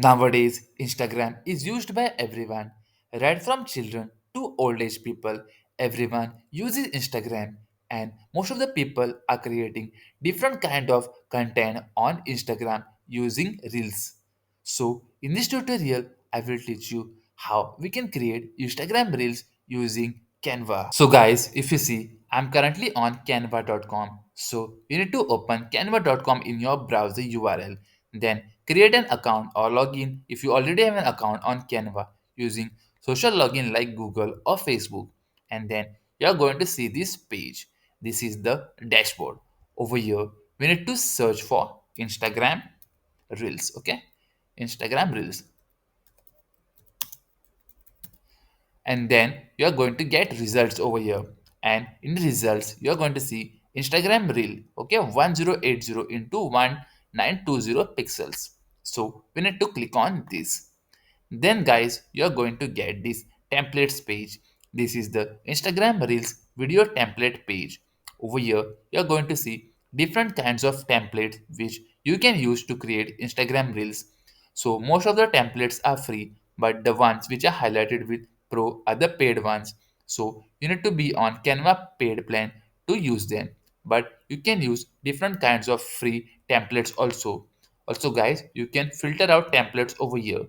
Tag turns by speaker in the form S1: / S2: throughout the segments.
S1: Nowadays, Instagram is used by everyone, right from children to old age people. Everyone uses Instagram, and most of the people are creating different kind of content on Instagram using Reels. So, in this tutorial, I will teach you how we can create Instagram Reels using Canva. So, guys, if you see, I'm currently on canva.com. So, you need to open canva.com in your browser URL, then create an account or login if you already have an account on Canva using social login like Google or Facebook. And then you're going to see this page. This is the dashboard. Over here, we need to search for Instagram Reels. Okay, Instagram Reels. And then you are going to get results over here, and in the results you are going to see Instagram reel, okay, 1080 into 1920 pixels. So we need to click on this. Then guys, you are going to get this templates page. This is the Instagram Reels video template page. Over here, you are going to see different kinds of templates which you can use to create Instagram Reels. So most of the templates are free, but the ones which are highlighted with Pro are the paid ones. So you need to be on Canva paid plan to use them. But you can use different kinds of free templates also. Also guys, you can filter out templates over here.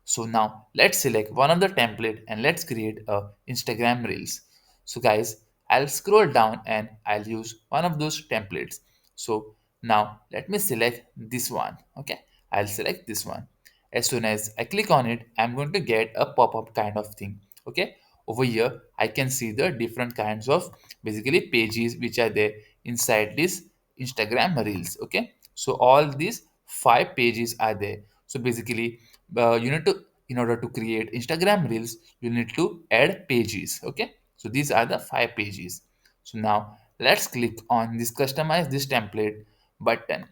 S1: So now let's select one of the template and let's create a Instagram Reels. So guys, I'll scroll down and I'll use one of those templates. So now let me select this one. Okay, I'll select this one. As soon as I click on it, I'm going to get a pop-up kind of thing. Okay, over here I can see the different kinds of basically pages which are there inside this Instagram Reels. Okay, so all these 5 pages are there. So basically, you need to, in order to create Instagram Reels, you need to add pages. Okay, so these are the 5 pages. So now let's click on this customize this template button.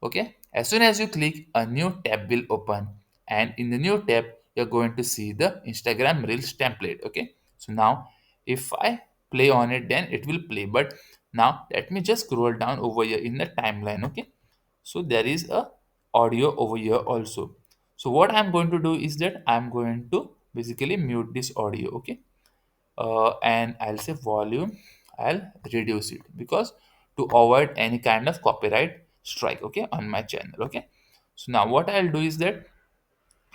S1: Okay, as soon as you click, a new tab will open, and in the new tab you're going to see the Instagram Reels template. Okay, so now if I play on it, then it will play. But now let me just scroll down over here in the timeline. Okay, so there is a audio over here also. So what I'm going to do is that I'm going to basically mute this audio. Okay, and I'll say volume, I'll reduce it because to avoid any kind of copyright strike, okay, on my channel. Okay, so now what I'll do is that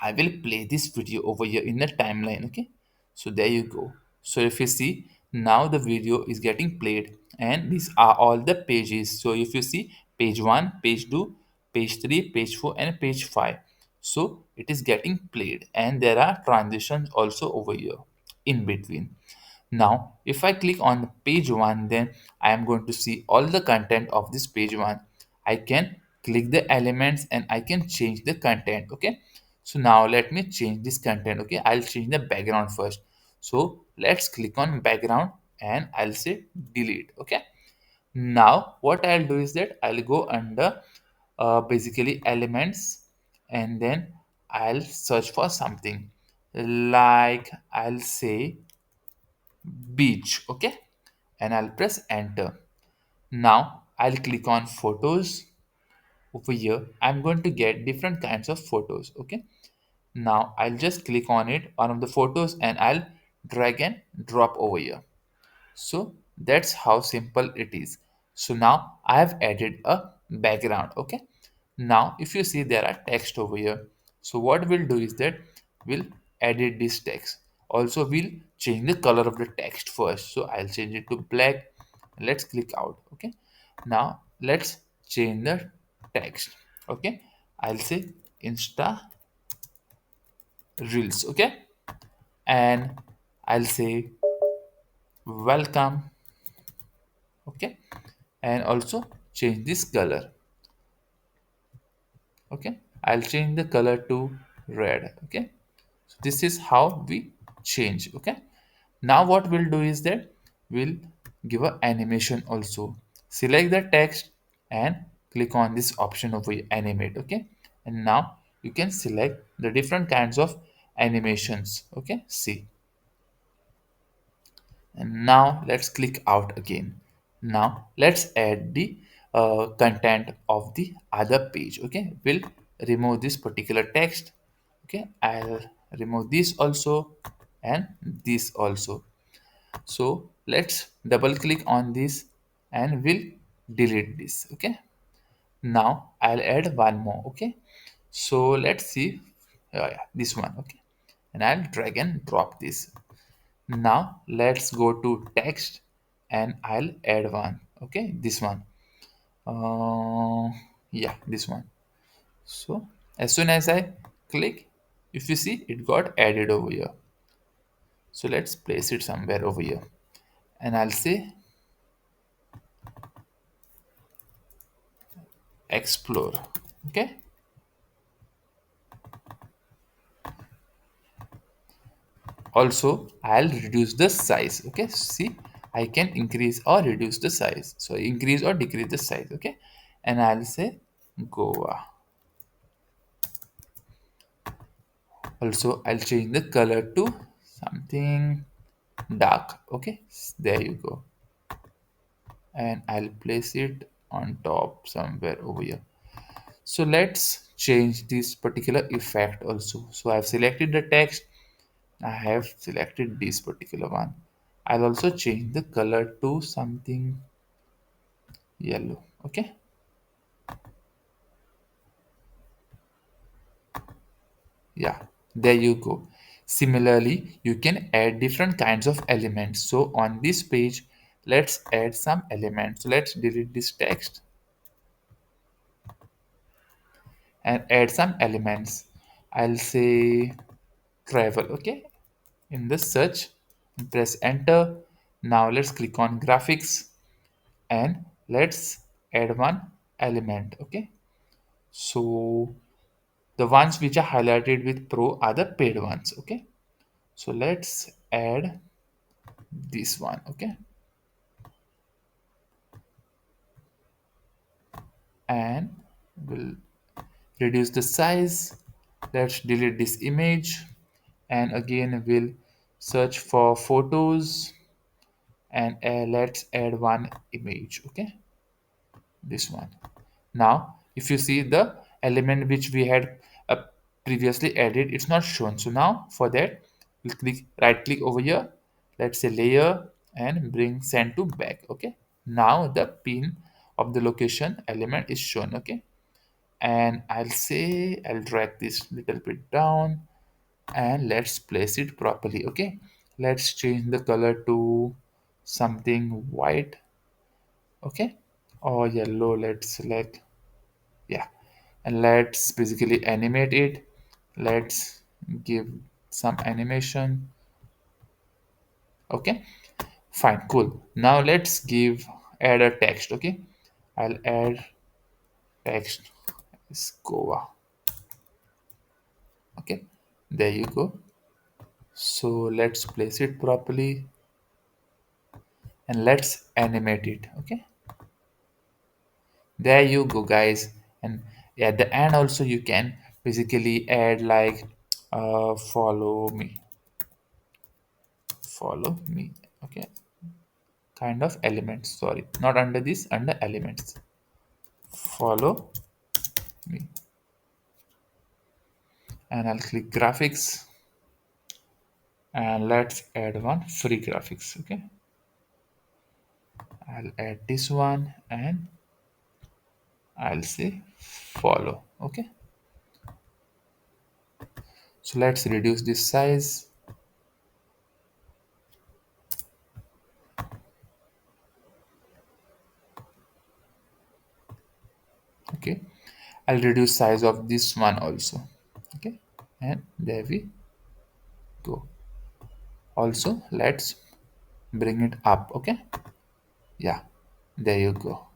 S1: I will play this video over here in the timeline. Okay, so there you go. So if you see, now the video is getting played, and these are all the pages. So if you see page 1, page 2, page 3, page 4, and page 5, so it is getting played, and there are transitions also over here in between. Now, if I click on page 1, then I am going to see all the content of this page 1. I can click the elements and I can change the content. Okay. So now let me change this content. Okay. I'll change the background first. So let's click on background and I'll say delete. Okay. Now what I'll do is that I'll go under basically elements, and then I'll search for something like, I'll say beach. Okay, and I'll press enter. Now I'll click on photos. Over here I'm going to get different kinds of photos. Okay, now I'll just click on it, one of the photos, and I'll drag and drop over here. So that's how simple it is. So now I have added a background. Okay, now if you see, there are text over here. So what we'll do is that we'll edit this text. Also we'll change the color of the text first. So I'll change it to black. Let's click out. Okay, now let's change the text. Okay, I'll say Insta Reels. Okay, and I'll say welcome. Okay, and also change this color. Okay, I'll change the color to red. Okay, so this is how we change. Okay, now what we'll do is that we'll give a animation also. Select the text and click on this option over here, animate. Okay, and now you can select the different kinds of animations. Okay, see, and now let's click out again. Now let's add the content of the other page. Okay, we'll remove this particular text. Okay, I'll remove this also and this also. So let's double click on this and we'll delete this. Okay, now I'll add one more. Okay, so let's see. Yeah, this one. Okay, and I'll drag and drop this. Now let's go to text and I'll add one. Okay, this one. Yeah, this one. So as soon as I click, if you see, it got added over here. So let's place it somewhere over here. And I'll say explore. Okay. Also, I'll reduce the size. Okay. See, I can increase or reduce the size. So increase or decrease the size. Okay. And I'll say Goa. Also, I'll change the color to something dark. Okay. There you go. And I'll place it on top somewhere over here. So let's change this particular effect also. So I've selected the text. I have selected this particular one. I'll also change the color to something yellow. Okay. Yeah. There you go. Similarly, you can add different kinds of elements. So on this page, let's add some elements. So let's delete this text and add some elements. I'll say travel. Okay. In the search, press enter. Now let's click on graphics and let's add one element. Okay, so the ones which are highlighted with pro are the paid ones. Okay, so let's add this one. Okay, and we'll reduce the size. Let's delete this image and again we'll search for photos and let's add one image. Okay, this one. Now if you see the element which we had uh, previously added, it's not shown. So now for that we'll click right click over here, let's say layer and bring send to back. Okay, now the pin of the location element is shown. Okay, and I'll drag this little bit down and let's place it properly. Okay, let's change the color to something white. Okay, or yellow. Let's select, yeah, and let's basically animate it. Let's give some animation. Okay, fine, cool. Now let's give add a text. Okay, I'll add text is Goa. Okay, there you go. So let's place it properly and let's animate it. Okay, there you go, guys. And at the end also you can basically add like follow me. Okay, kind of elements, sorry, not under this, under elements, follow me. And I'll click graphics and let's add one free graphics. Okay, I'll add this one and I'll say follow. Okay, so let's reduce this size. Okay, I'll reduce size of this one also. Okay, and there we go. Also let's bring it up. Okay, yeah, there you go.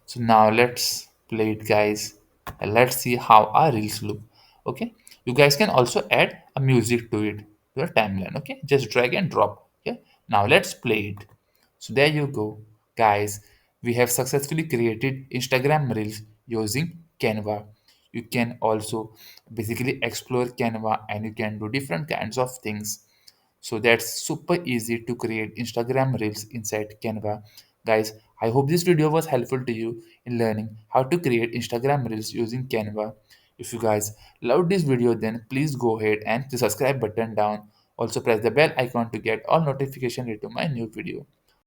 S1: So now let's play it, guys, and let's see how our reels look. Okay, you guys can also add a music to it, to your timeline. Okay, just drag and drop. Okay, now let's play it. So there you go, guys. We have successfully created Instagram reels using Canva. You can also basically explore Canva and you can do different kinds of things. So that's super easy to create Instagram reels inside Canva. Guys, I hope this video was helpful to you in learning how to create Instagram reels using Canva. If you guys loved this video, then please go ahead and the subscribe button down. Also press the bell icon to get all notification related to my new video.